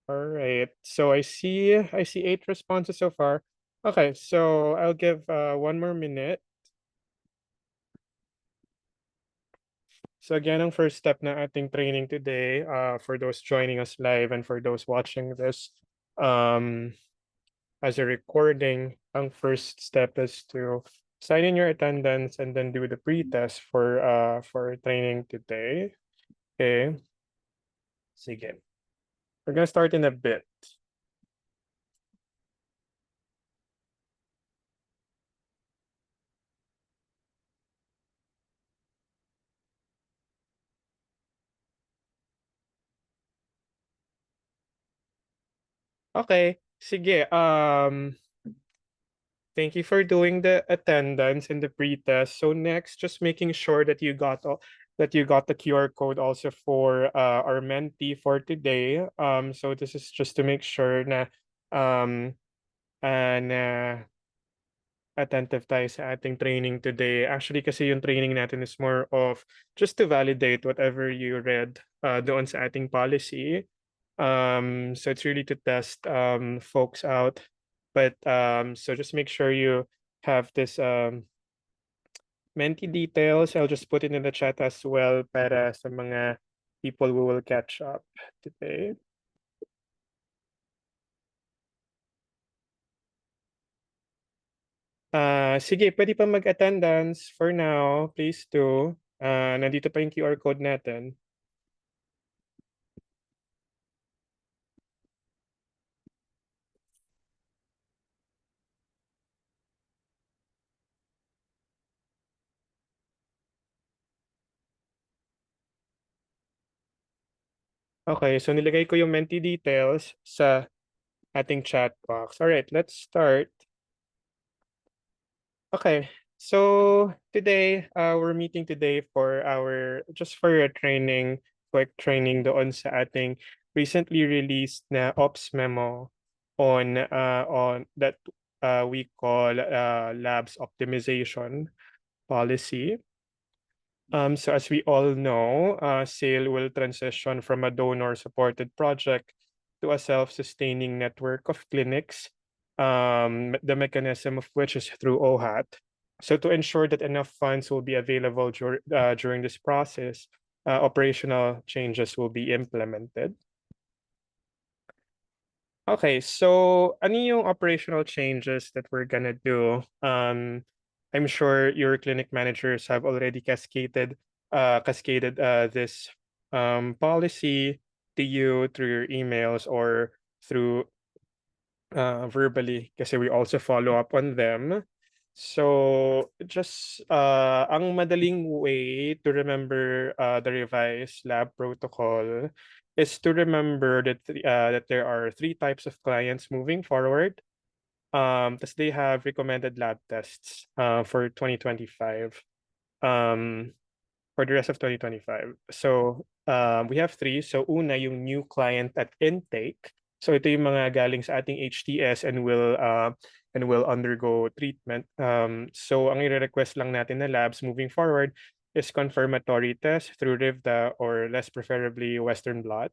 All right. So I see 8 responses so far. Okay, so I'll give 1 more minute. So again, ang first step na ating training today, for those joining us live and for those watching this um, as a recording, ang first step is to sign in your attendance and then do the pre-test for training today. Okay. Sige. We're gonna start in a bit. Okay. Sige. Thank you for doing the attendance and the pre-test. So next, just making sure that you got the QR code also for our mentee for today. So this is just to make sure na um na attentive tayo sa ating training today. Actually, kasi yung training natin is more of just to validate whatever you read doon sa ating policy. So it's really to test folks out. But so just make sure you have this Menti details. I'll just put it in the chat as well para sa mga people who will catch up today. Sige, pwede pa mag-attendance for now. Please do. Nandito pa yung QR code natin. Okay, so nilagay ko yung Menti details sa ating chat box. All right, let's start. Okay, so today, we're meeting today for a training, quick training doon sa ating recently released na ops memo on that we call labs optimization policy. So as we all know, SAIL will transition from a donor-supported project to a self-sustaining network of clinics, the mechanism of which is through OHAT. So to ensure that enough funds will be available during this process, operational changes will be implemented. Okay, so ano yung operational changes that we're gonna do? I'm sure your clinic managers have already cascaded this policy to you through your emails or through verbally kasi we also follow up on them. So just ang madaling way to remember the revised lab protocol is to remember that there are 3 types of clients moving forward. Because they have recommended lab tests for 2025. For the rest of 2025. So we have 3. So una yung new client at intake. So ito yung mga galing sa ating HTS and will undergo treatment. So ang i-request lang natin na labs moving forward is confirmatory test through RIVDA or less preferably Western blot,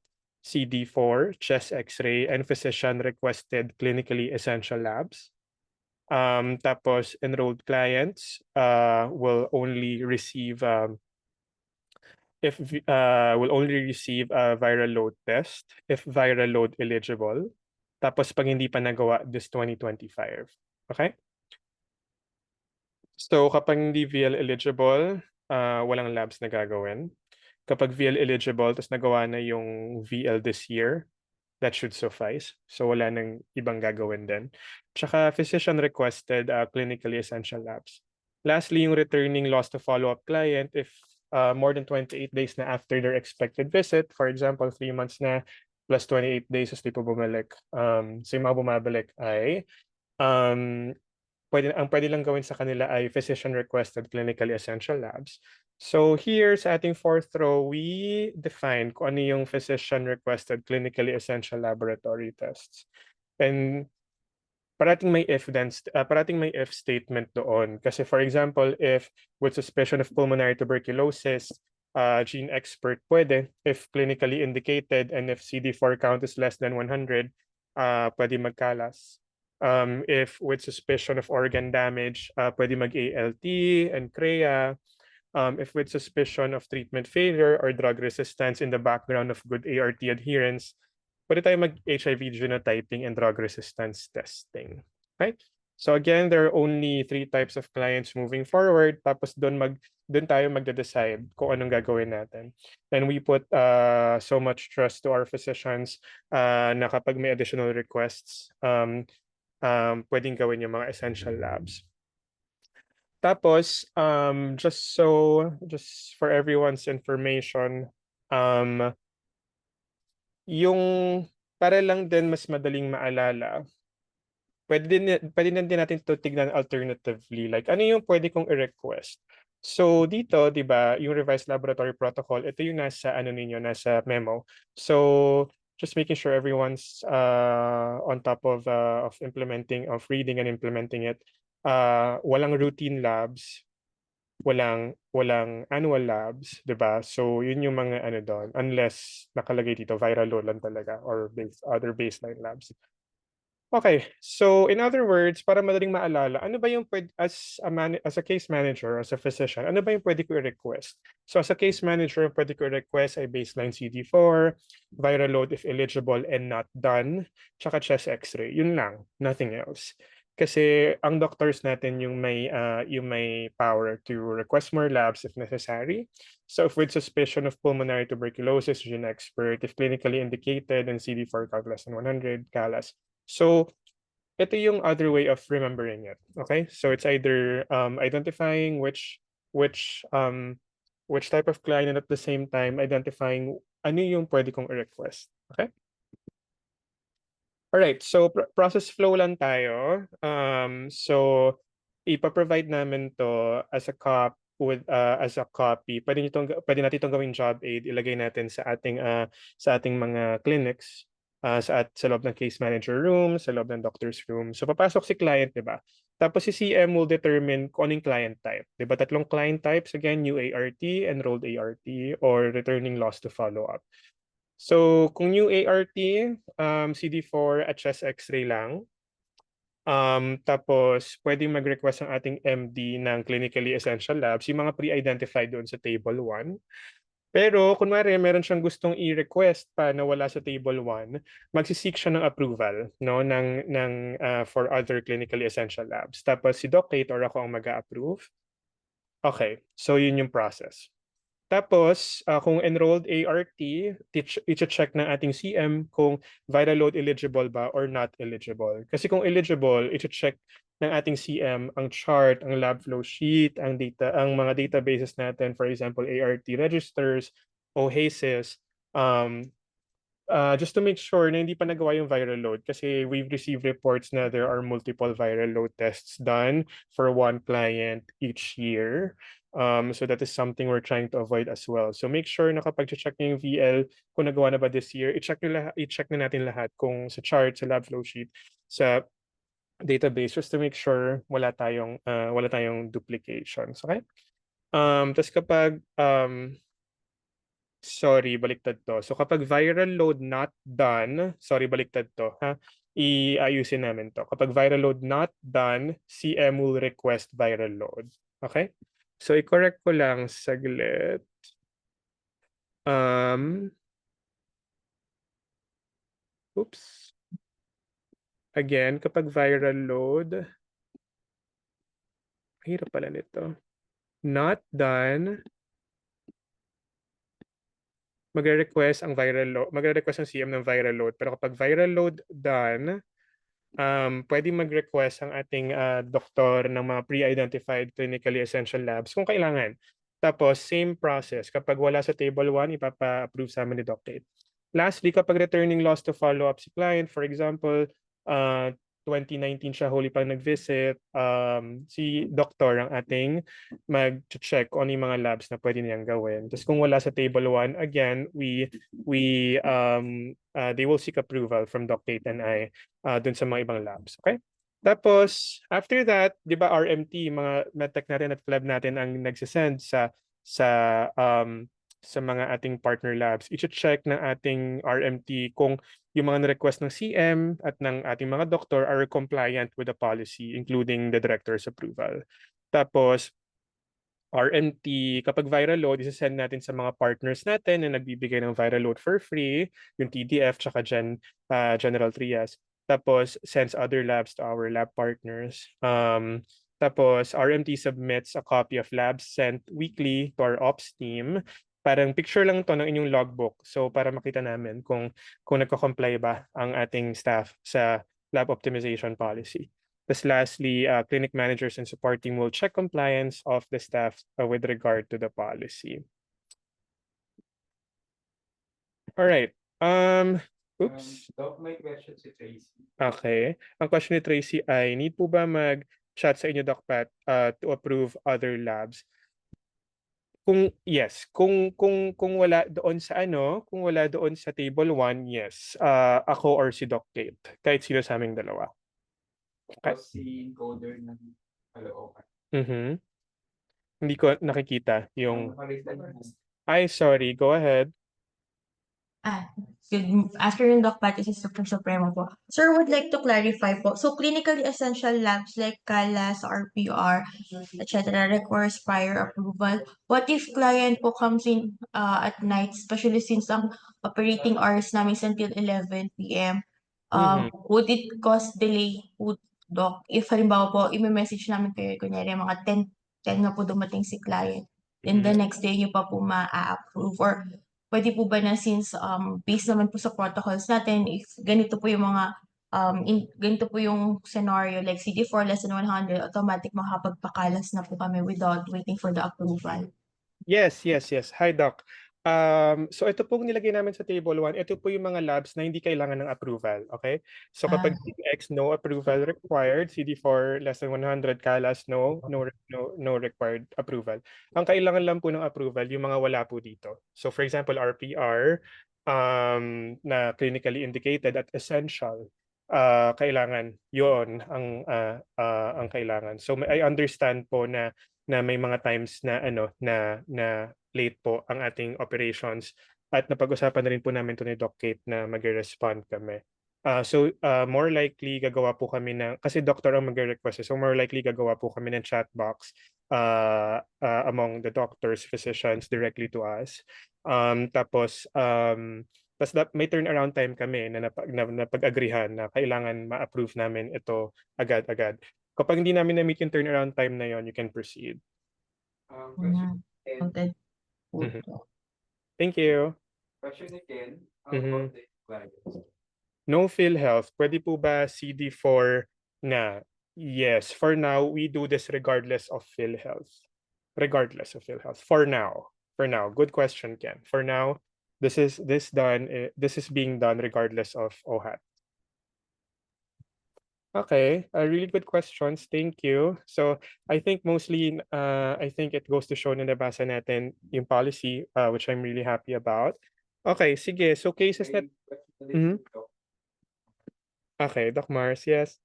CD4, chest X-ray, and physician-requested clinically essential labs. Tapos enrolled clients will only receive will only receive a viral load test if viral load eligible. Tapos pag hindi pa nagawa this 2025. Okay? So kapag hindi VL eligible, walang labs na gagawin. Kapag VL eligible, tapos nagawa na yung VL this year, that should suffice. So wala nang ibang gagawin din. Tsaka physician requested clinically essential labs. Lastly, yung returning lost to follow-up client if more than 28 days na after their expected visit, for example, 3 months na plus 28 days as di pa bumalik. So yung mga bumabalik ay ang pwede lang gawin sa kanila ay physician-requested clinically essential labs. So here sa ating 4th row, we define kung ano yung physician-requested clinically essential laboratory tests. And parating may if statement doon. Kasi for example, if with suspicion of pulmonary tuberculosis, gene expert, pwede. If clinically indicated and if CD4 count is less than 100, pwede magkalas. If with suspicion of organ damage, pwede mag-ALT and CREA. If with suspicion of treatment failure or drug resistance in the background of good ART adherence, pwede tayo mag-HIV genotyping and drug resistance testing. Okay? So again, there are only 3 types of clients moving forward. Tapos doon tayo magde-decide kung anong gagawin natin. And we put so much trust to our physicians na kapag may additional requests, pwedeng gawin yung mga essential labs. Tapos, just for everyone's information, yung para lang din mas madaling maalala, pwede din natin to tignan alternatively. Like, ano yung pwede kong i-request? So, dito, di ba, yung revised laboratory protocol, ito yung nasa, nasa memo. So, just making sure everyone's on top of reading and implementing it. Walang routine labs, walang annual labs, 'di ba? So yun yung mga ano doon, unless nakalagay dito viral load lang talaga or other baseline labs. Okay, so in other words, para madaling maalala, ano ba yung as a case manager, as a physician, ano ba yung pwede ko i-request? So as a case manager, pwede ko i-request ay baseline CD4, viral load if eligible and not done, tsaka chest x-ray. Yun lang, nothing else. Kasi ang doctors natin yung may power to request more labs if necessary. So if with suspicion of pulmonary tuberculosis, gene expert, if clinically indicated and CD4 count less than 100, kalas. So ito yung other way of remembering it. Okay, so it's either identifying which type of client and at the same time identifying ano yung pwede kong i-request. Okay. Alright, so process flow lang tayo. So ipa-provide namin to as a copy. Pwede natin itong gawing job aid, ilagay natin sa ating mga clinics, sa loob ng case manager room, sa loob ng doctor's room. So papasok si client, 'di ba? Tapos si CM will determine kung anong client type. 'Di ba? 3 client types, again, new ART, enrolled ART, or returning lost to follow up. So kung new ART, CD4 at chest x-ray lang. Tapos pwedeng mag-request ang ating MD ng clinically essential labs, yung mga pre-identified doon sa table 1. Pero kunwari meron siyang gustong i-request pa na wala sa table 1, magsi-seek siya ng approval, no, for other clinically essential labs. Tapos si Doc Kate or ako ang mag-a-approve. Okay, so yun yung process. Tapos, kung enrolled ART, i-check ng ating CM kung viral load eligible ba or not eligible. Kasi kung eligible, i-check ng ating CM ang chart, ang lab flow sheet, ang mga databases natin, for example, ART registers, OHACES, just to make sure na hindi pa nagawa yung viral load kasi we've received reports na there are multiple viral load tests done for one client each year. So that is something we're trying to avoid as well. So make sure na kapag check niyo yung VL, kung nagawa na ba this year, i-check na natin lahat kung sa chart, sa lab flow sheet, sa database, just to make sure wala tayong duplications. Okay? Tapos kapag sorry, baliktad to. So kapag viral load not done, sorry, baliktad to, ha? Iayusin namin to. Kapag viral load not done, CM will request viral load. Okay? So i-correct ko lang saglit. Oops. Again, kapag viral load, hirap pala nito. Not done, magre-request ang CM ng viral load. Pero kapag viral load done, pwede mag-request ang ating doktor ng mga pre-identified clinically essential labs kung kailangan. Tapos, same process. Kapag wala sa table 1, ipapa-approve sa amin ni Doc Tate. Lastly, kapag returning loss to follow-up si client, for example, 2019 siya huli pang nag-visit, si doctor ang ating mag-check kung ano yung mga labs na pwede niyang gawin. Tapos kung wala sa table 1, again, they will seek approval from Doc Tate and I dun sa mga ibang labs. Okay? Tapos, after that, di ba RMT, mga medtech natin at lab natin ang nagsisend sa sa mga ating partner labs. I-check ng ating RMT kung yung mga na-request ng CM at ng ating mga doktor are compliant with the policy, including the director's approval. Tapos, RMT, kapag viral load, isa-send natin sa mga partners natin na nagbibigay ng viral load for free, yung TDF tsaka General Trias. Tapos, sends other labs to our lab partners. Tapos, RMT submits a copy of labs sent weekly to our ops team. Parang picture lang to ng inyong logbook. So, para makita namin kung nagko-comply ba ang ating staff sa lab optimization policy. Thus, lastly, clinic managers and support team will check compliance of the staff with regard to the policy. All right. Oops. Doc, may question si Tracy. Okay. Ang question ni Tracy ay, need po ba mag-chat sa inyo, Doc Pat, to approve other labs? Kung yes, kung wala doon sa kung wala doon sa table 1, yes. Ako or si Doc Kate, kahit sino sa aming dalawa. Tapos si encoder ng kalookan. Hindi ko nakikita yung Nakalista niya. Ay, sorry. Go ahead. Good afternoon, Doc Pat. This is Super Supremo po. Sir, would like to clarify po. So, clinically essential labs like CALAS, RPR, etc. requires prior approval. What if client po comes in at night, especially since ang operating hours namin is until 11 p.m. Would it cause delay po, Doc? If halimbawa po, i-message namin kayo, kunyari mga 10 na po dumating si client. Then the next day nyo pa po ma-approve or pwede po ba na since based naman po sa protocols natin, if ganito po yung mga ganito po yung scenario like CD4 less than 100, automatic makapagpakalas na po kami without waiting for the approval. Yes. Hi, Doc. So ito pong nilagay namin sa table 1, ito po yung mga labs na hindi kailangan ng approval, okay? So kapag X, no approval required, CD4 less than 100, CALAS, no required approval. Ang kailangan lang po ng approval, yung mga wala po dito. So for example, RPR, na clinically indicated at essential, kailangan yon ang kailangan. So I understand po na may mga times na na late po ang ating operations at napag-usapan na rin po namin to ni Doc Kate na magre-respond kami. So more likely gagawa po kami ng kasi doctor ang magre-request, so more likely gagawa po kami ng chat box among the doctors, physicians directly to us. Tapos may turnaround time kami na napag-agrihan na kailangan ma-approve namin ito agad-agad. Kapag hindi namin na-meet yung turnaround time na yon, you can proceed. Question Okay. Thank you. Question again. Mhm. About the clients. No PhilHealth, pwede po ba CD4 na? Yes, for now, we do this regardless of PhilHealth. Regardless of PhilHealth. For now. Good question, Ken. For now, this is being done regardless of OHAT. Okay, really good questions. Thank you. So I think mostly, I think it goes to show na nabasa natin yung policy, which I'm really happy about. Okay, sige. So cases na... Okay, Doc Mars, yes.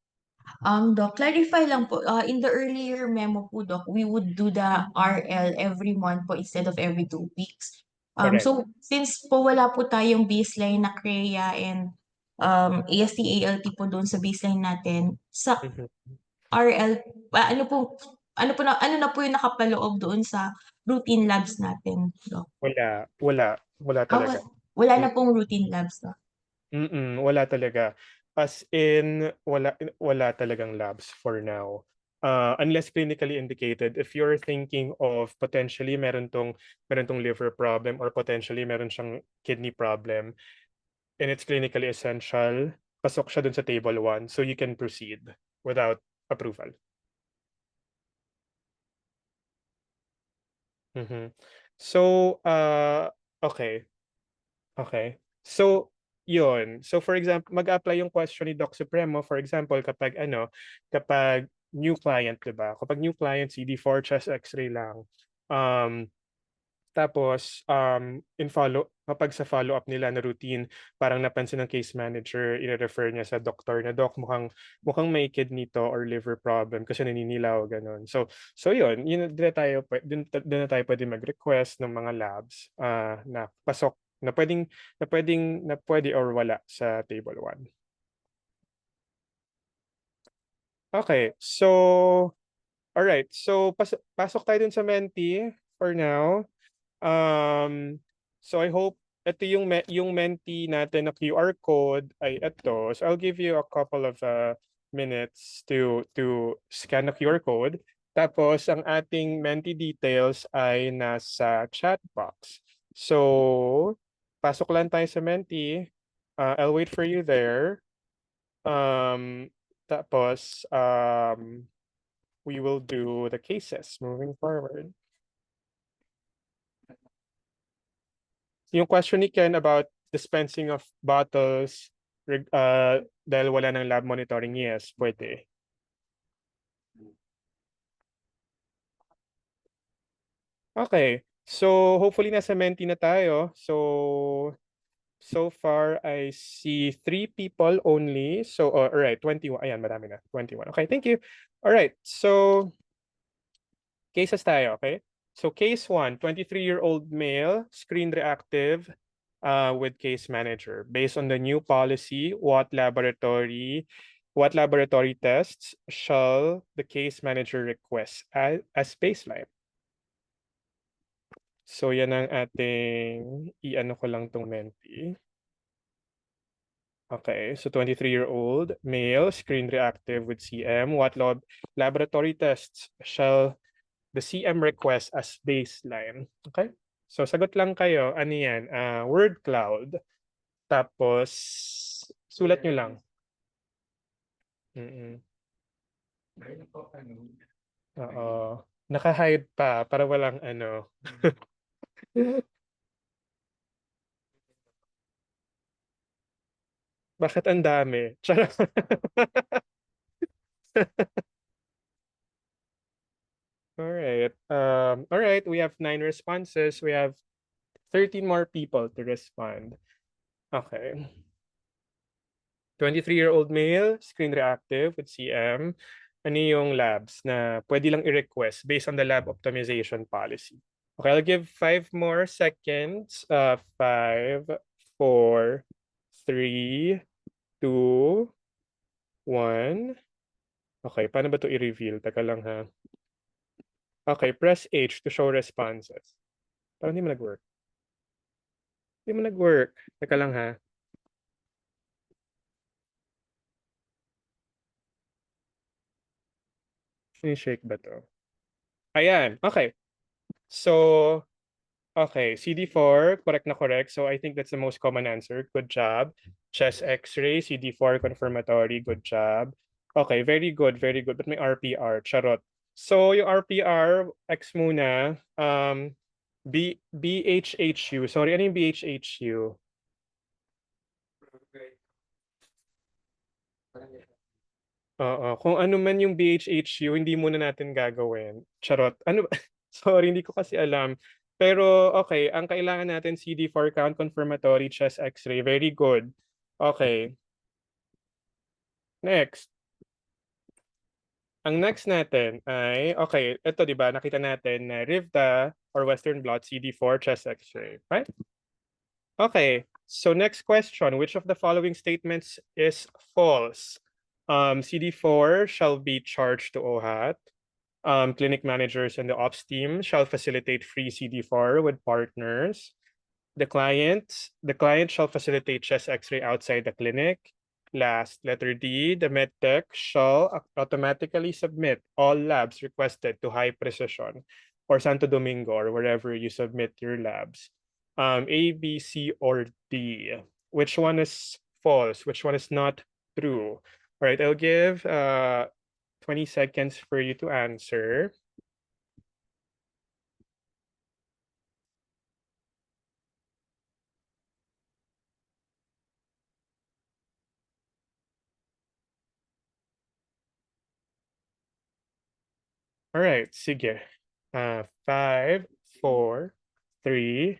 Doc, clarify lang po, in the earlier memo po, Doc, we would do the RL every month po instead of every 2 weeks. Correct. So, since po wala po tayong baseline na CREA and AST, ALT po doon sa baseline natin, sa RL, ano na po yung nakapaloob doon sa routine labs natin, Doc? Wala talaga. Wala na pong routine labs, Doc. Wala talaga. As in, wala talagang labs for now. Unless clinically indicated, if you're thinking of potentially meron tong liver problem or potentially meron siyang kidney problem and it's clinically essential, pasok siya dun sa table 1, so you can proceed without approval. So, okay. So, yun. So, for example, mag-apply yung question ni Doc Supremo, for example, kapag new client, diba? Kapag new client, CD4 chest x-ray lang. Tapos, kapag sa follow-up nila na routine, parang napansin ng case manager, i-refer niya sa doktor na, "Doc, mukhang may kidney to or liver problem kasi naninilaw," gano'n. So yun doon na tayo pwede mag-request ng mga labs, na pasok na pwede or wala sa table 1. Okay, so alright. So pasok tayo dun sa Menti for now. Um, so I hope ito yung Menti natin na QR code ay ito. So I'll give you a couple of minutes to scan the QR code. Tapos ang ating Menti details ay nasa chat box. So pasok lang tayo sa Menti. I'll wait for you there. Tapos we will do the cases moving forward. Yung question ni Ken about dispensing of bottles dahil wala ng lab monitoring, yes, pwede. Okay, so hopefully nasa Menti na tayo. So far I see 3 people only. So all right, 21. Ayan, marami na. 21. Okay, thank you. All right, so cases tayo, okay? So case 1, 23-year-old male, screen reactive with case manager. Based on the new policy, what laboratory tests shall the case manager request as baseline? So yan ang ating i-ano ko lang tong Menti. Okay, so 23-year-old male, screen reactive with CM. What laboratory tests shall the CM request as baseline? Okay? So sagot lang kayo, ano yan? Word cloud. Tapos, sulat nyo lang. Mm-mm. Meron po, Oo. Naka-hide pa para walang ano. Bakit ang dami? Charot. All right, we have 9 responses. We have 13 more people to respond. Okay. 23-year-old male, screen reactive with CM. Ano yung labs na pwede lang i-request based on the lab optimization policy? Okay, I'll give 5 more seconds. 5, 4, 3, 2, 1. Okay, paano ba to i-reveal? Teka lang ha. Okay, press H to show responses. Parang hindi mo nag-work. Hindi mo nag-work. Teka lang ha. Shake ba to? Ayan, okay. So, okay, CD4, correct na correct. So I think that's the most common answer. Good job. Chest X-ray, CD4 confirmatory. Good job. Okay, very good, very good. But may RPR, charot. So yung RPR, X muna. BHHU. Sorry, ano yung BHHU? Oo, kung ano man yung BHHU, hindi muna natin gagawin. Charot. Ano ba? Sorry, hindi ko kasi alam. Pero okay, ang kailangan natin CD4 count confirmatory chest X-ray. Very good. Okay. Next. Ang next natin ay, okay, ito 'di ba, nakita natin na RIVDA or Western blot CD4 chest X-ray, right? Okay. So next question, which of the following statements is false? CD4 shall be charged to OHAT. Clinic managers and the ops team shall facilitate free CD4 with partners. The client shall facilitate chest X-ray outside the clinic. Last, letter D, the medtech shall automatically submit all labs requested to High Precision or Santo Domingo or wherever you submit your labs. A, B, C, or D. Which one is false? Which one is not true? All right, I'll give 20 seconds for you to answer. All right, sige. 5, 4, 3,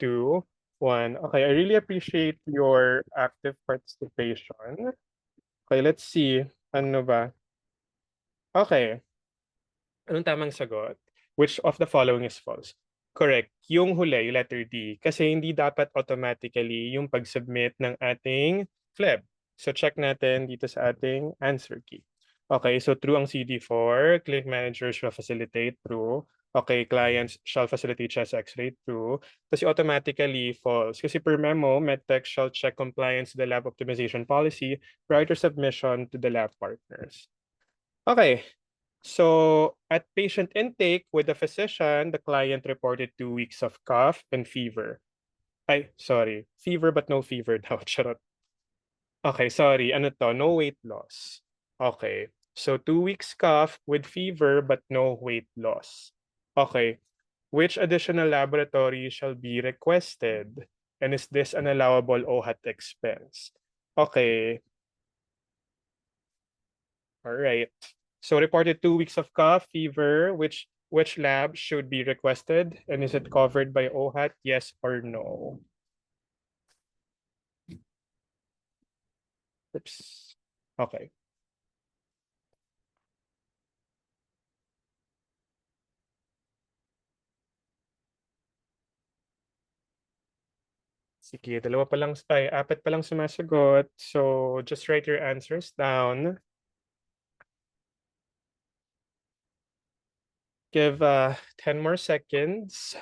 2, 1. Okay, I really appreciate your active participation. Okay, let's see. Ano ba? Okay. Anong tamang sagot? Which of the following is false? Correct. Yung huli, yung letter D. Kasi hindi dapat automatically yung pag-submit ng ating FLEB. So check natin dito sa ating answer key. Okay, so true ang CD4. Clinic manager shall facilitate. True. Okay, clients shall facilitate chest x-ray. True. Kasi automatically false. Kasi per memo, medtech shall check compliance to the lab optimization policy prior to submission to the lab partners. Okay, so at patient intake with the physician, the client reported 2 weeks of cough and fever. Ay, sorry. Fever but no fever daw. Charot. Okay, sorry. Ano to? No weight loss. Okay. So 2 weeks cough with fever but no weight loss. Okay. Which additional laboratory shall be requested? And is this an allowable OHAT expense? Okay. All right. So reported 2 weeks of cough, fever, which lab should be requested? And is it covered by OHAT? Yes or no? Oops. Okay. Sige, apat pa lang sumasagot. So just write your answers down. Give 10 more seconds.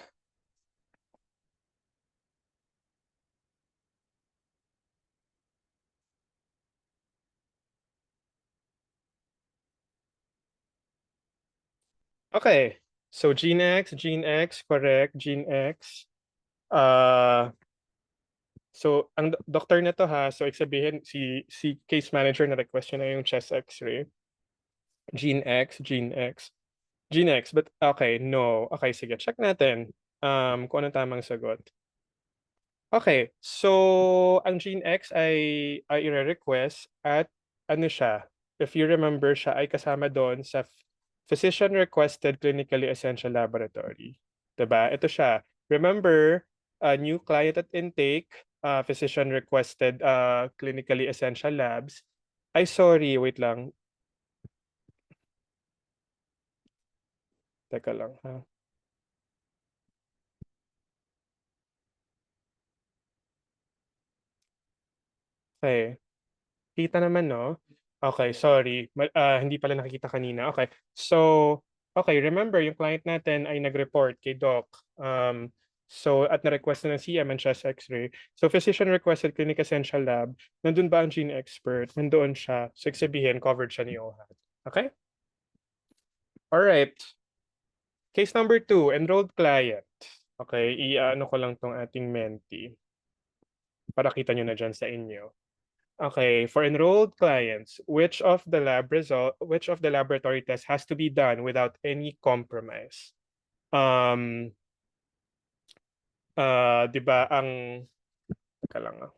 Okay. So Gene X, correct, Gene X. So ang doktor na to ha, so ibig sabihin si case manager na request niya na yung chest x-ray. Gene X, Gene X. Gene X, but okay, no. Okay, sige, check natin kung anong tamang sagot. Okay, so ang Gene X ay i-request at ano siya, if you remember siya ay kasama doon sa physician requested clinically essential laboratory. 'Di ba? Ito siya. Remember, new client at intake, physician requested clinically essential labs. Ay sorry, wait lang. Teka lang ha. Okay. Kita naman, no? Okay, sorry. Hindi pala nakikita kanina. Okay. So, okay, remember, yung client natin ay nag-report kay Doc. So, at na-request na ng CM and chest x-ray. So, physician requested clinic essential lab. Nandun ba ang gene expert? Nandoon siya. So, sabihin, covered siya ni OHAT. Okay? Alright. Case number 2, enrolled client. Okay, i-ano ko lang tong ating Menti. Para kita nyo na dyan sa inyo. Okay, for enrolled clients, which of the laboratory tests has to be done without any compromise? 'Di ba ang teka lang.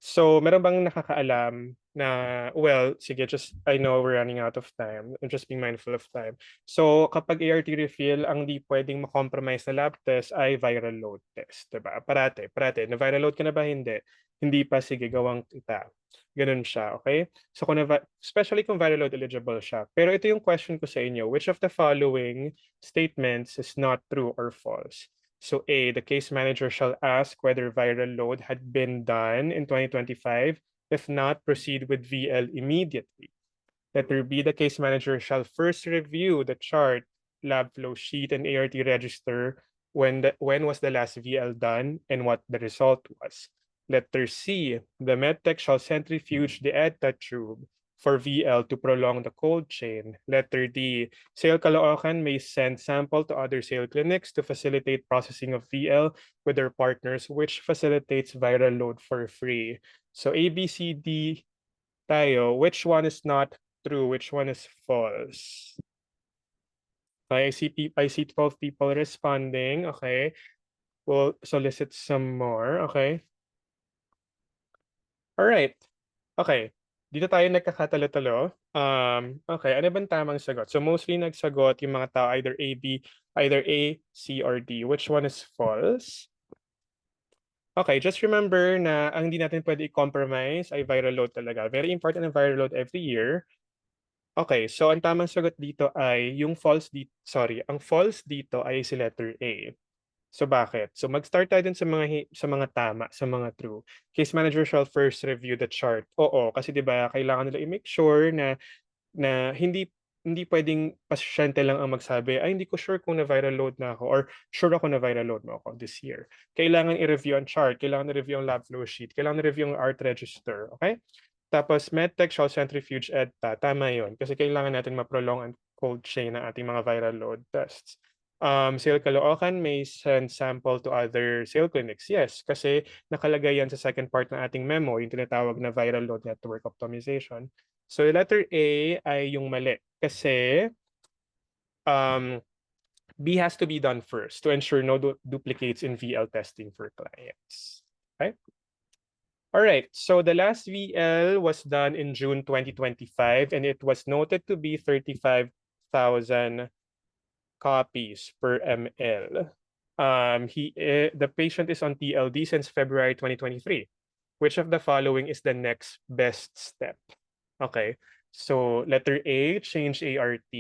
So, meron bang nakakaalam na, well, sige, just, I know we're running out of time. I'm just being mindful of time. So, kapag ART refill, ang di pwedeng makompromise na lab test ay viral load test, diba? Parate. Na viral load ka na ba? Hindi. Hindi pa, sige, gawang kita. Ganun siya, okay? So, especially kung viral load eligible siya. Pero ito yung question ko sa inyo. Which of the following statements is not true or false? So A, the case manager shall ask whether viral load had been done in 2025. If not, proceed with VL immediately. Letter B, the case manager shall first review the chart, lab flow sheet, and ART register when was the last VL done and what the result was. Letter C, the medtech shall centrifuge the EDTA tube for VL to prolong the cold chain. Letter D, Sale Caloocan may send sample to other sale clinics to facilitate processing of VL with their partners, which facilitates viral load for free. So A, B, C, D tayo. Which one is not true? Which one is false? Okay, I see 12 people responding. Okay, we'll solicit some more. Okay. All right. Okay. dito tayo nagkakatalo-talo. Okay, ano bang tamang sagot? So mostly nagsagot yung mga tao either A, B, either A, C, or D. Which one is false? Okay, just remember na ang hindi natin pwede i-compromise ay viral load talaga. Very important ang viral load every year. Okay, so ang tamang sagot dito ay yung false dito, sorry, ang false dito ay si letter A. So bakit? So mag-start tayo dun sa mga sa mga tama, sa mga true. Case manager shall first review the chart. Oo, kasi 'di ba kailangan nila i-make sure na hindi pwedeng pasyente lang ang magsabi, ay hindi ko sure kung na-viral load na ako or sure ako na-viral load mo ako this year. Kailangan i-review ang chart, kailangan i-review ang lab flow sheet, kailangan i-review ang art register, okay? Tapos medtech shall centrifuge EDTA, tama yun. Kasi kailangan natin ma-prolong ang cold chain ng ating mga viral load tests. Sale Caloocan may send sample to other sale clinics. Yes, kasi nakalagay yan sa second part ng ating memo, yung tinatawag na viral load network optimization. So letter A ay yung mali kasi um, B has to be done first to ensure no duplicates in VL testing for clients. Okay? All right, so the last VL was done in June 2025 and it was noted to be 35,000 copies per ml. The patient is on TLD since February 2023. Which of the following is the next best step? Okay, so letter A, change ART.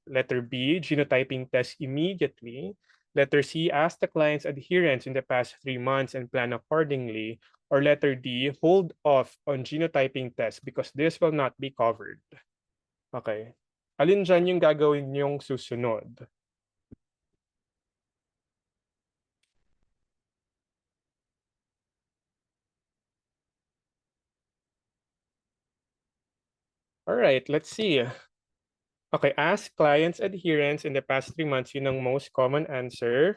Letter B, genotyping test immediately. Letter C, ask the client's adherence in the past 3 months and plan accordingly. Or letter D, hold off on genotyping test because this will not be covered. Okay. Alin dyan yung gagawin yung susunod? All right, let's see. Okay, ask clients' adherence in the past 3 months, yun ang most common answer.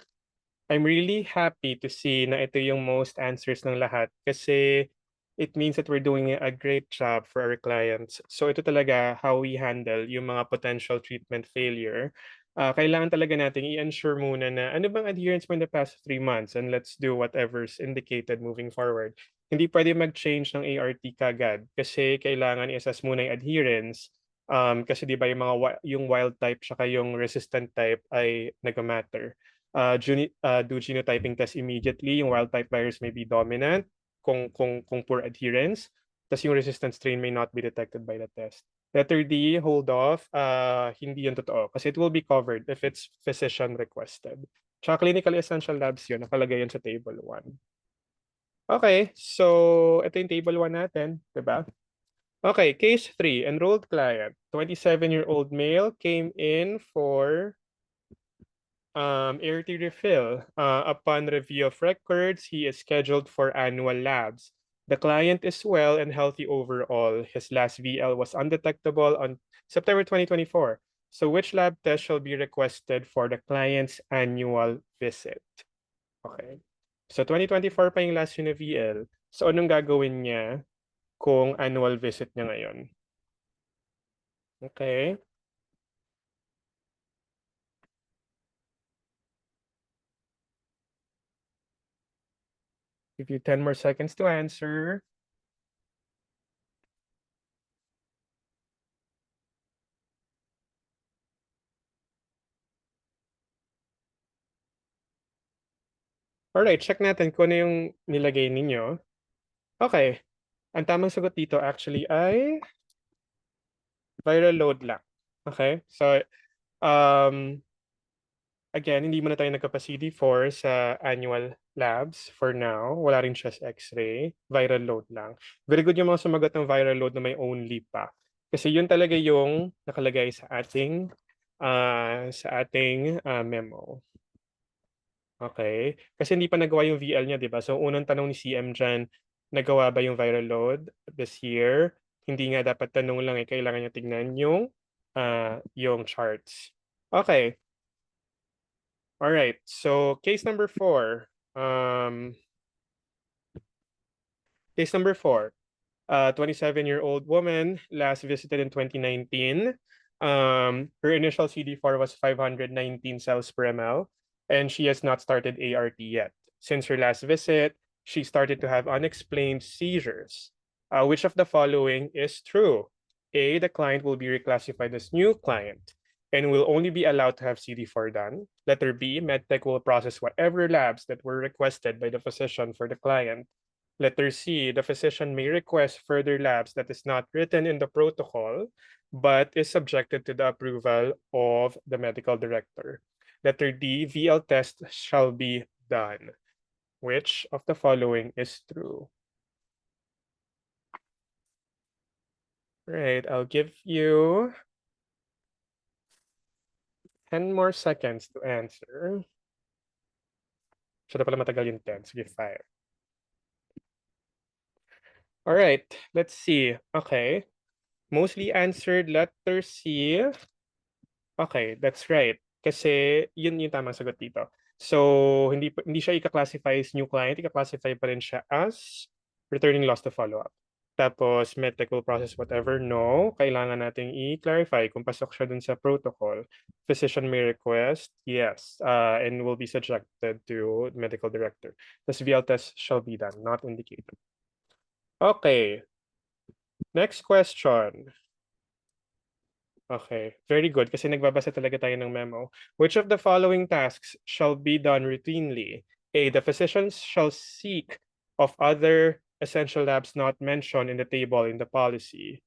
I'm really happy to see na ito yung most answers ng lahat kasi it means that we're doing a great job for our clients. So ito talaga how we handle yung mga potential treatment failure. Kailangan talaga natin i-ensure muna na ano bang adherence mo in the past 3 months and let's do whatever's indicated moving forward. Hindi pwede mag-change ng ART kagad kasi kailangan i-assess muna yung adherence. Kasi di ba yung mga yung wild type tsaka yung resistant type ay nag-matter. Do genotyping test immediately. Yung wild type virus may be dominant kung poor adherence. Tapos yung resistant strain may not be detected by the test. Letter D, hold off. Hindi yun totoo kasi it will be covered if it's physician requested. Tsaka clinical essential labs yun. Nakalagay yun sa table 1. Okay, so ito yung table 1 natin, diba? Okay, case 3, enrolled client, 27-year-old male came in for ART refill. Upon review of records, he is scheduled for annual labs. The client is well and healthy overall. His last VL was undetectable on September 2024. So which lab test shall be requested for the client's annual visit? Okay. So 2024 pa yung last yun na VL. So anong gagawin niya kung annual visit niya ngayon? Okay. Give you 10 more seconds to answer. Alright, check natin kung ano yung nilagay ninyo. Okay. Ang tamang sagot dito actually ay viral load lang. Okay? So, again, hindi muna tayo nagkapa-CD4 sa annual labs for now. Wala rin chest x-ray. Viral load lang. Very good yung mga sumagot ng viral load na may only pa. Kasi yun talaga yung nakalagay sa ating memo. Okay. Kasi hindi pa nagawa yung VL niya, di ba? So, unang tanong ni CM dyan, nagawa ba yung viral load this year? Hindi nga dapat tanong lang, kailangan niya tignan yung charts. Okay. All right. So, case number 4. Case number 4. 27-year-old woman, last visited in 2019. Her initial CD4 was 519 cells per ml, and she has not started ART yet. Since her last visit, she started to have unexplained seizures. Which of the following is true? A, the client will be reclassified as new client and will only be allowed to have CD4 done. Letter B, MedTech will process whatever labs that were requested by the physician for the client. Letter C, the physician may request further labs that is not written in the protocol, but is subjected to the approval of the medical director. Letter D, VL test shall be done. Which of the following is true? Right, I'll give you 10 more seconds to answer. Siya na pala matagal yung 10. Sige, 5. All right, let's see. Okay. Mostly answered letter C. Okay, that's right. Kasi yun yung tamang sagot dito. So, hindi siya ika-classify as new client, ika-classify pa rin siya as returning loss to follow-up. Tapos, MedTech will process whatever. No, kailangan nating i-clarify kung pasok siya dun sa protocol. Physician may request, yes, and will be subjected to medical director. Tapos, VL test shall be done, not indicated. Okay. Next question. Okay, very good kasi nagbabasa talaga tayo ng memo. Which of the following tasks shall be done routinely? A, the physicians shall seek of other essential labs not mentioned in the table in the policy.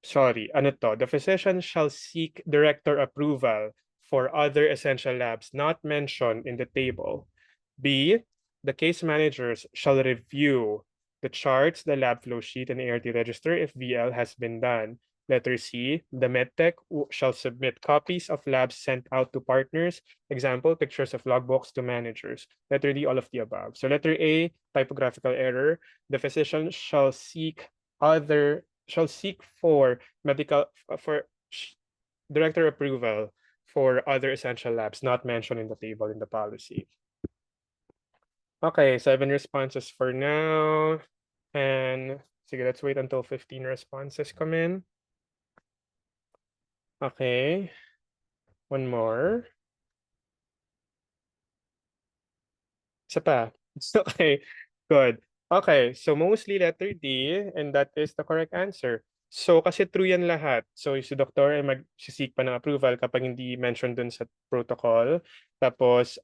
Sorry, ano to? The physician shall seek director approval for other essential labs not mentioned in the table. B, the case managers shall review the charts, the lab flow sheet, and ART register if VL has been done. Letter C, the MedTech shall submit copies of labs sent out to partners, example, pictures of logbooks to managers. Letter D, all of the above. So letter A, typographical error, the physician shall seek for director approval for other essential labs not mentioned in the table in the policy. Okay, 7 responses for now. And sige, let's wait until 15 responses come in. Okay. One more. Isa pa. Okay, good. Okay, so mostly letter D, and that is the correct answer. So kasi true yan lahat. So si doktor ay mag-seek pa ng approval kapag hindi mentioned dun sa protocol. Tapos,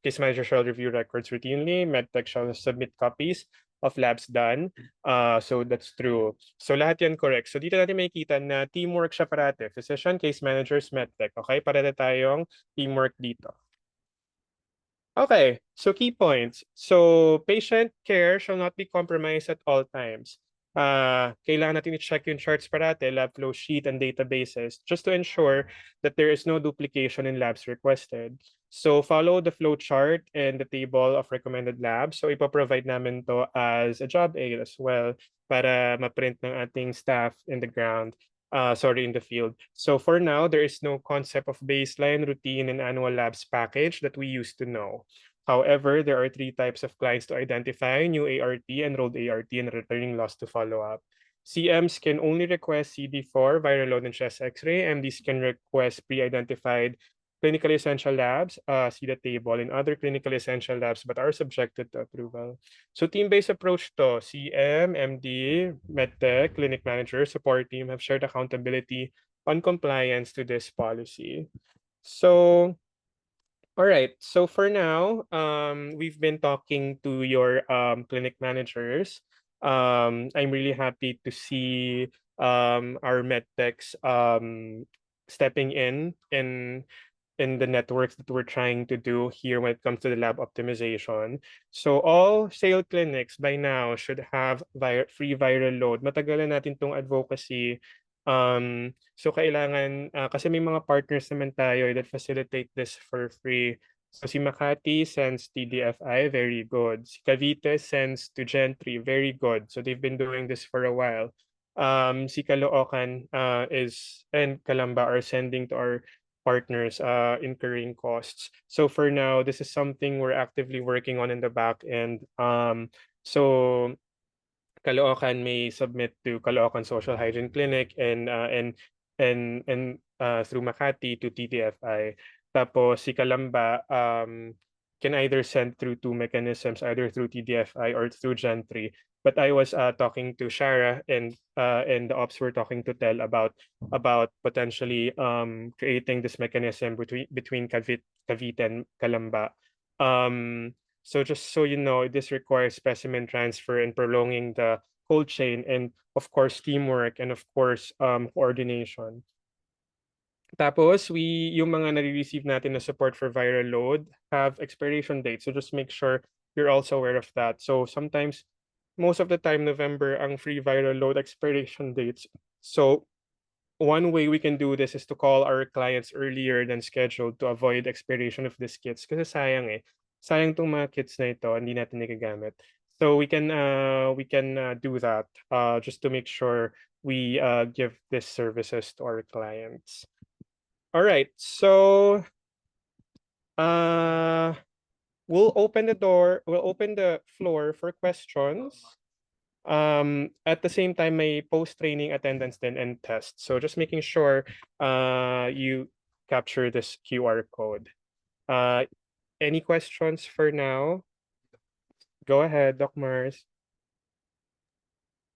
case manager shall review records routinely. MedTech shall submit copies of labs done. So that's true. So lahat yan correct. So dito natin makikita na teamwork siya parate. Physician, case managers, MedTech. Okay, parate tayong teamwork dito. Okay, so key points. So patient care shall not be compromised at all times. Kailangan natin i-check yung charts parate, lab flow sheet and databases just to ensure that there is no duplication in labs requested. So follow the flow chart and the table of recommended labs. So ipoprovide namin to as a job aid as well para ma-print ng ating staff in the ground. In the field. So for now, there is no concept of baseline, routine, and annual labs package that we used to know. However, there are 3 types of clients to identify: new ART, enrolled ART, and returning loss to follow-up. CMs can only request CD4, viral load, and chest X-ray. MDs can request pre-identified clinically essential labs, see the table, and other clinically essential labs, but are subjected to approval. So team-based approach to CM, MD, MedTech, clinic manager, support team have shared accountability on compliance to this policy. So, all right. So for now, we've been talking to your clinic managers. I'm really happy to see our MedTechs stepping in the networks that we're trying to do here when it comes to the lab optimization. So all SAIL clinics by now should have free viral load. Matagal na natin tong advocacy. So kailangan, kasi may mga partners naman tayo that facilitate this for free. So si Makati sends TDFI, very good. Si Cavite sends to Gentry, very good. So they've been doing this for a while. Si Caloocan and Calamba are sending to our partners incurring costs. So for now, this is something we're actively working on in the back end. So Caloocan may submit to Caloocan Social Hygiene Clinic and through Makati to TTFI. Tapos si Calamba can either send through two mechanisms, either through TDFI or through Gentry. But I was talking to Shara, and the ops were talking to Tel about potentially creating this mechanism between Cavite and Calamba. So just so you know, this requires specimen transfer and prolonging the cold chain, and of course teamwork, and of course coordination. Tapos yung mga nare-receive natin na support for viral load have expiration dates. So just make sure you're also aware of that. So sometimes, most of the time, November ang free viral load expiration dates. So one way we can do this is to call our clients earlier than scheduled to avoid expiration of these kits. Kasi sayang eh. Sayang tong mga kits na ito, hindi natin nagagamit. So we can do that just to make sure we give these services to our clients. All right, so we'll open the floor for questions. At the same time, may post-training attendance then and test. So just making sure you capture this QR code. Any questions for now? Go ahead, Doc Mars.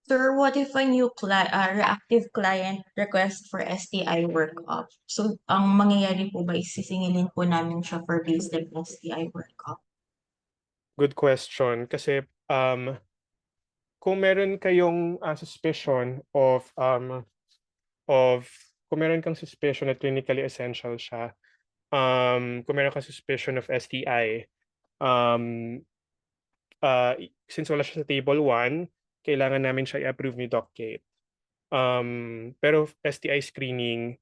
Sir, what if a new reactive client request for STI workup? So, ang mangyayari po ba is sisingilin po namin siya for baseline STI workup? Good question. Kasi kung meron kayong suspicion of kung meron kang suspicion na clinically essential siya, kung meron kang suspicion of STI, since wala siya sa table 1, kailangan namin siya i-approve ni Doc Kate. Pero STI screening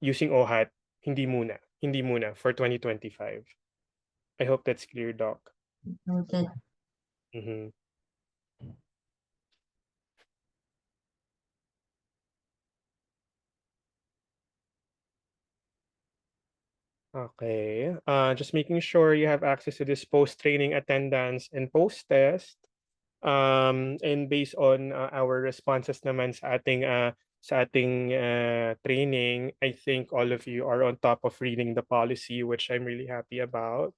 using OHAT, hindi muna for 2025. I hope that's clear, Doc. Noted. Okay. Just making sure you have access to this post-training attendance and post-test. And based on our responses naman sa ating training, I think all of you are on top of reading the policy, which I'm really happy about.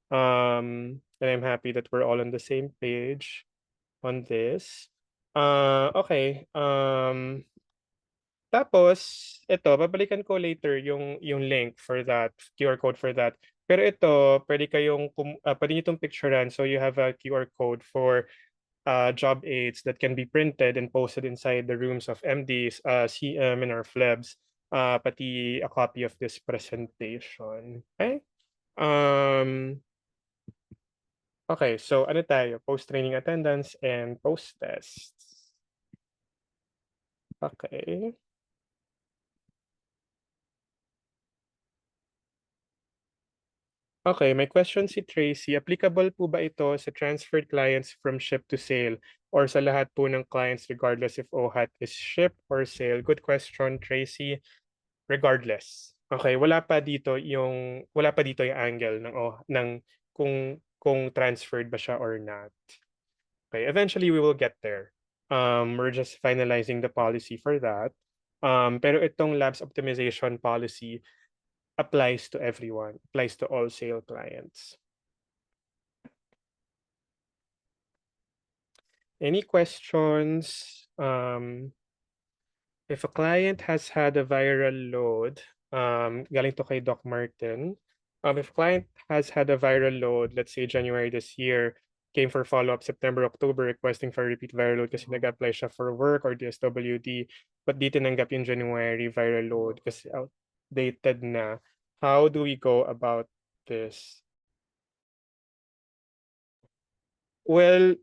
And I'm happy that we're all on the same page on this. Okay. Tapos, ito, babalikan ko later yung link for that, QR code for that. Pero ito, pwede nyo itong picturean. So you have a QR code for job aids that can be printed and posted inside the rooms of MDs, CM, and our FLEBs, pati a copy of this presentation. Okay? Okay, so ano tayo? Post-training attendance and post-tests. Okay. Okay, may question si Tracy. Applicable po ba ito sa transferred clients from ship to sale or sa lahat po ng clients regardless if OHAT is ship or sale? Good question, Tracy. Regardless. Okay, wala pa dito yung angle ng kung transferred ba siya or not. Okay, eventually we will get there. We're just finalizing the policy for that. Pero itong labs optimization policy applies to everyone, applies to all sale clients. Any questions? If a client has had a viral load, galing to kay Doc Martin. If a client has had a viral load, let's say January this year, came for follow-up September, October, requesting for repeat viral load kasi nag-apply siya for work or DSWD, but di tinanggap yung January viral load kasi outdated na. How do we go about this? Well,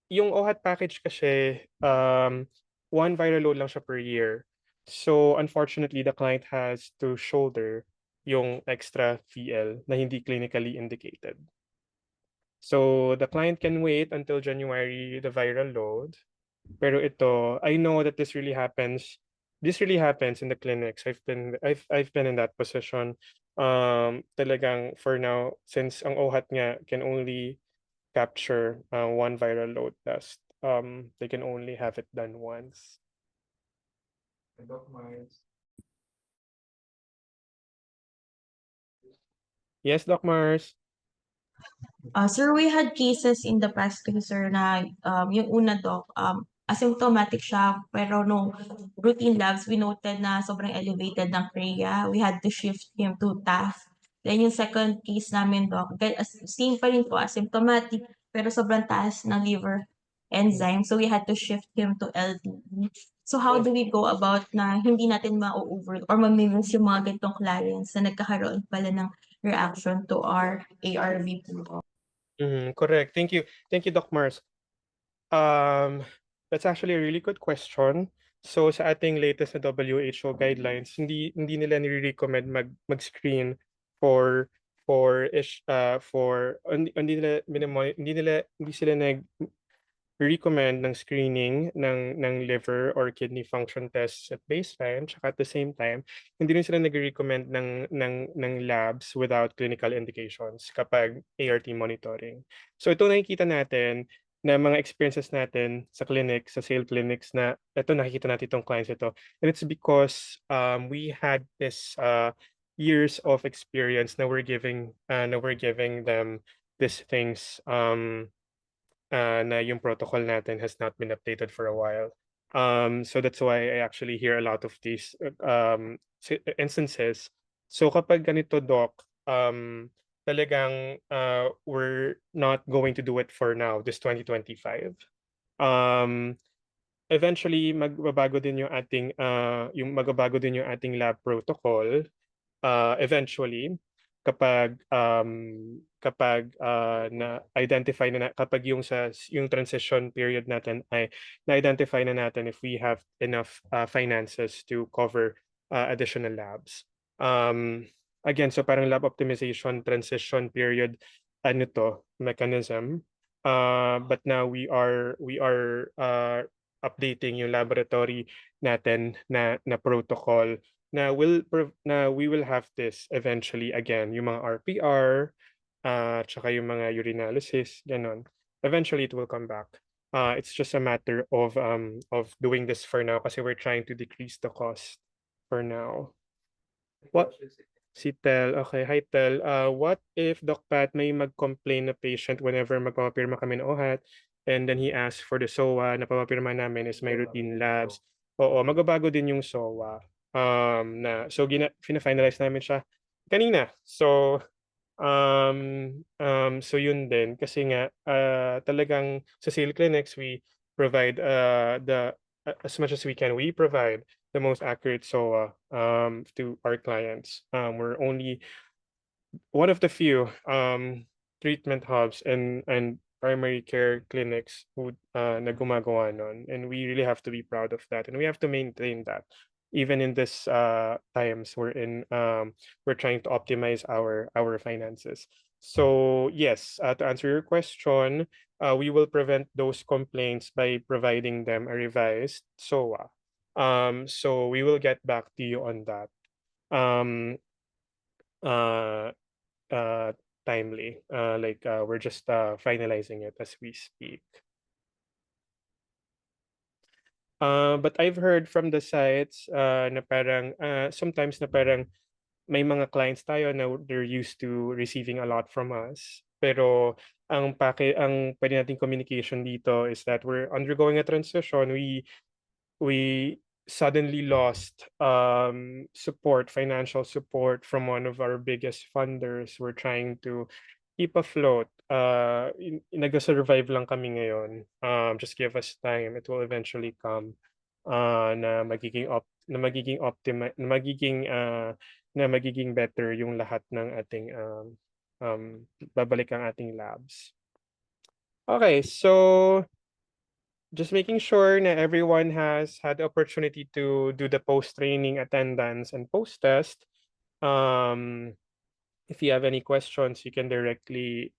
yung OHAT package kasi, one viral load lang siya per year. So unfortunately, the client has to shoulder yung extra VL na hindi clinically indicated. So the client can wait until January, the viral load. Pero ito, I know that this really happens. This really happens in the clinics. I've been in that position. Talagang for now, since ang OHAT nga can only capture one viral load test, they can only have it done once. Doc Mars. Yes, Doc Mars. Sir, we had cases in the past kasi sir na yung una doc, asymptomatic siya pero nung routine labs we noted na sobrang elevated ng CREA. We had to shift him to TAF. Then yung second case namin doc, same pa rin po, asymptomatic pero sobrang taas ng liver enzyme. So we had to shift him to LTE. So how do we go about na hindi natin ma-over or ma-miss yung mga ganitong clients na nagkakaroon pala ng reaction to our ARV po? Correct. Thank you. Thank you, Doc Mars. That's actually a really good question. So sa ating latest na WHO guidelines, hindi nila nire-recommend mag-screen for hindi sila nag-recommend ng screening ng liver or kidney function tests at baseline. Tsaka at the same time, hindi rin sila nag-recommend ng labs without clinical indications kapag ART monitoring. So ito nakikita natin na mga experiences natin sa clinic, sa sale clinics na ito nakikita natin itong clients ito. And it's because we had this years of experience na we're giving them these things na yung protocol natin has not been updated for a while. So that's why I actually hear a lot of these instances. So kapag ganito, Doc, talagang we're not going to do it for now, this 2025. Eventually, magbabago din yung ating lab protocol eventually kapag na-identify kapag yung transition period natin ay na-identify na natin if we have enough finances to cover additional labs. Again, so parang lab optimization transition period mechanism. But now we are updating yung laboratory natin na protocol na we will have this eventually again, yung mga RPR, tsaka yung mga urinalysis, ganon. Eventually it will come back. It's just a matter of doing this for now kasi we're trying to decrease the cost for now. What? Si Tel, okay. Hi Tel. What if Doc Pat may mag-complain na patient whenever magpapapirma kami ng OHAT and then he asks for the SOA na papapirma namin is my routine labs. Oo, magbabago din yung SOA. So fina-finalize namin siya kanina. So so yun din kasi nga talagang sa sale clinics we provide as much as we can, we provide the most accurate SOA to our clients. We're only one of the few treatment hubs and primary care clinics who na gumagawa nun, and we really have to be proud of that, and we have to maintain that even in this times we're trying to optimize our finances. So yes, to answer your question, we will prevent those complaints by providing them a revised SOA. So we will get back to you on that. Uh, Timely. We're just finalizing it as we speak. But I've heard from the sites na parang sometimes na parang may mga clients tayo na they're used to receiving a lot from us. Pero ang pwede nating communication dito is that we're undergoing a transition. We suddenly lost financial support from one of our biggest funders. We're trying to keep afloat. Nag-survive lang kami ngayon. Just give us time. It will eventually come na magiging better yung lahat ng ating babalik ang ating labs. Okay, so just making sure na everyone has had the opportunity to do the post-training attendance and post-test. If you have any questions, you can directly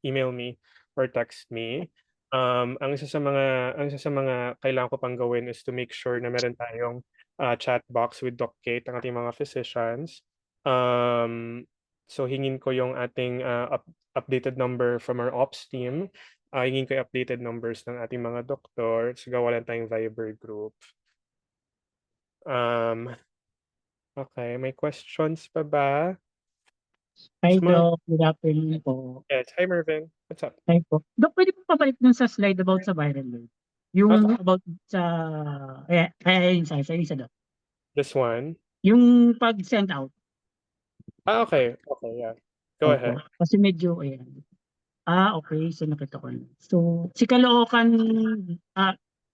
email me or text me. Ang isa sa mga kailangan ko pang gawin is to make sure na meron tayong chat box with Doc Kate, ang ating mga physicians. So hingin ko yung ating updated number from our ops team. Hingin ko yung updated numbers ng ating mga doktor. So gawa lang tayong Viber group. Okay, may questions pa ba? Hi, Sa mga- Doc. Good afternoon po. Yes, hi Mervin. What's up? Hi po. Doc, pwede po pabalik dun sa slide about sa viral load. Yung about sa... ayun isa, Doc. This one. Yung pag-send out. Okay. Okay, yeah. Go Opo. ahead. Kasi medyo, ayan. Okay. So, nakita ko na. So, si Caloocan,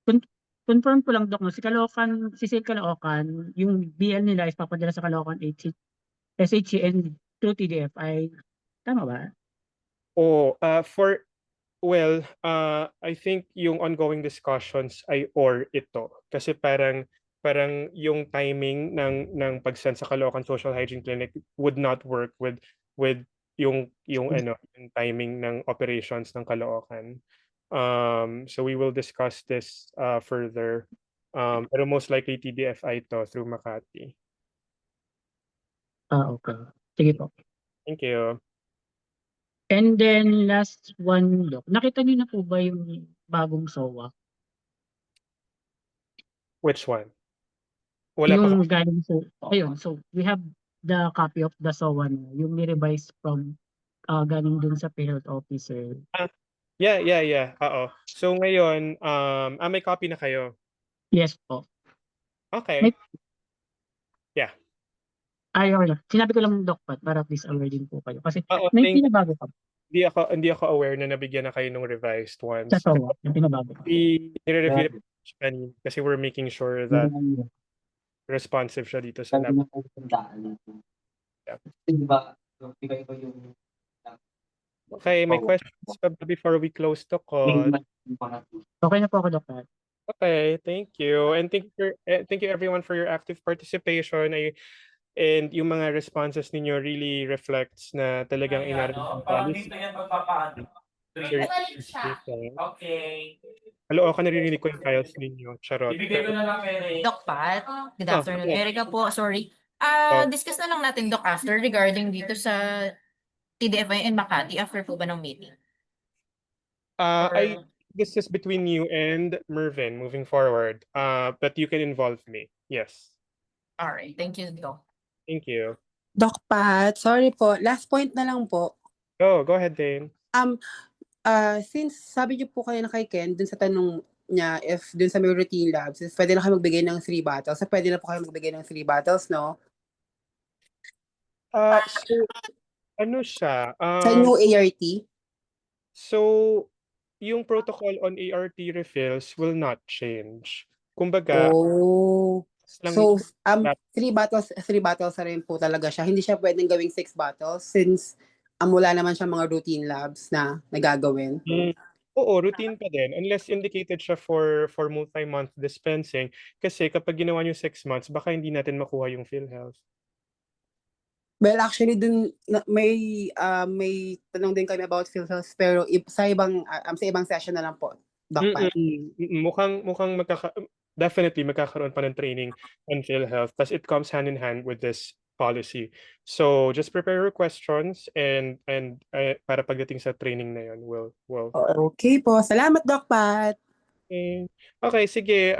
con- confirm ko lang, Doc, no? Si Caloocan, si Sale Caloocan, yung BL nila is papadala sa Caloocan SHCN through TDFI. Tama ba? I think yung ongoing discussions ay or ito. Kasi parang yung timing ng pag-send sa Caloocan Social Hygiene Clinic would not work with yung timing ng operations ng Caloocan. So we will discuss this further. Pero most likely TDFI to through Makati. Okay. Sige po. Thank you. And then last one, Doc. Nakita niyo na po ba yung bagong SOA? Which one? Wala pa. Yung galing sa, ayun, so we have the copy of the SOA na, yung ni-revise from galing dun sa PhilHealth officer. Yeah. Oo. So ngayon, may copy na kayo. Yes po. Okay. Okay lang. Sinabi ko lang, Doc, para please aware din po kayo. Kasi may Thank pinabago pa Hindi ako aware na nabigyan na kayo ng revised sa ones. SOA. Yung pinabago pa. I-review kanina kasi we're making sure that responsive siya dito sa lab. Yeah. Okay, may questions pa ba before we close the call? Okay na po ako, Doc. Okay, thank you. And thank you everyone for your active participation. And yung mga responses ninyo really reflects na talagang inaral ng policy. Dito yan magpapaano. Okay. Hello, ako naririnig ko yung files ninyo. Charot. Ibigay ko na lang kay Doc Pat, good afternoon. okay. Erica po, sorry. Discuss na lang natin, Doc, after regarding dito sa TDFI and Makati after po ba ng meeting? This is between you and Mervin moving forward. But you can involve me. Yes. All right, thank you, Doc. Thank you. Doc Pat, sorry po. Last point na lang po. Go ahead, Dane. Since sabi niyo po kayo na kay Ken, dun sa tanong niya, if dun sa may routine labs, if pwede na kayo magbigay ng 3 bottles, so pwede na po kayo magbigay ng 3 bottles, no? So, ano siya? Sa new ART? So, yung protocol on ART refills will not change. Kumbaga, lang So, 3 bottles na rin po talaga siya. Hindi siya pwedeng gawing 6 bottles since wala naman siya mga routine labs na nagagawin. Oo, routine pa din unless indicated siya for multi-month dispensing kasi kapag ginawa niyo 6 months baka hindi natin makuha yung PhilHealth. Well, actually dun may tanong din kami about PhilHealth pero sa ibang session na lang po, Doc Pat. Mukhang definitely magkakaroon pa ng training on PhilHealth tas it comes hand in hand with this policy. So just prepare your questions and para pagdating sa training na yun, we'll Okay po. Salamat, Doc Pat. Okay, sige.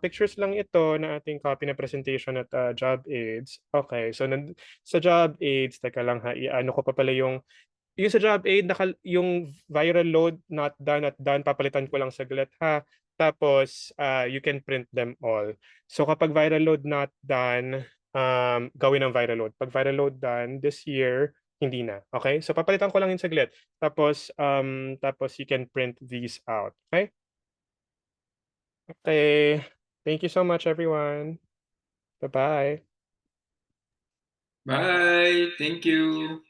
Pictures lang ito na ating copy na presentation at job aids. Okay, so sa job aids, teka lang ha, ano ko pa pala yung sa job aid, yung viral load not done at done, papalitan ko lang saglit ha. Tapos, you can print them all. So kapag viral load not done, gawin ang viral load. Pag viral load done this year, hindi na. Okay? So papalitan ko lang yung saglit. Tapos you can print these out. Okay? Okay. Thank you so much, everyone. Bye-bye. Bye. Thank you.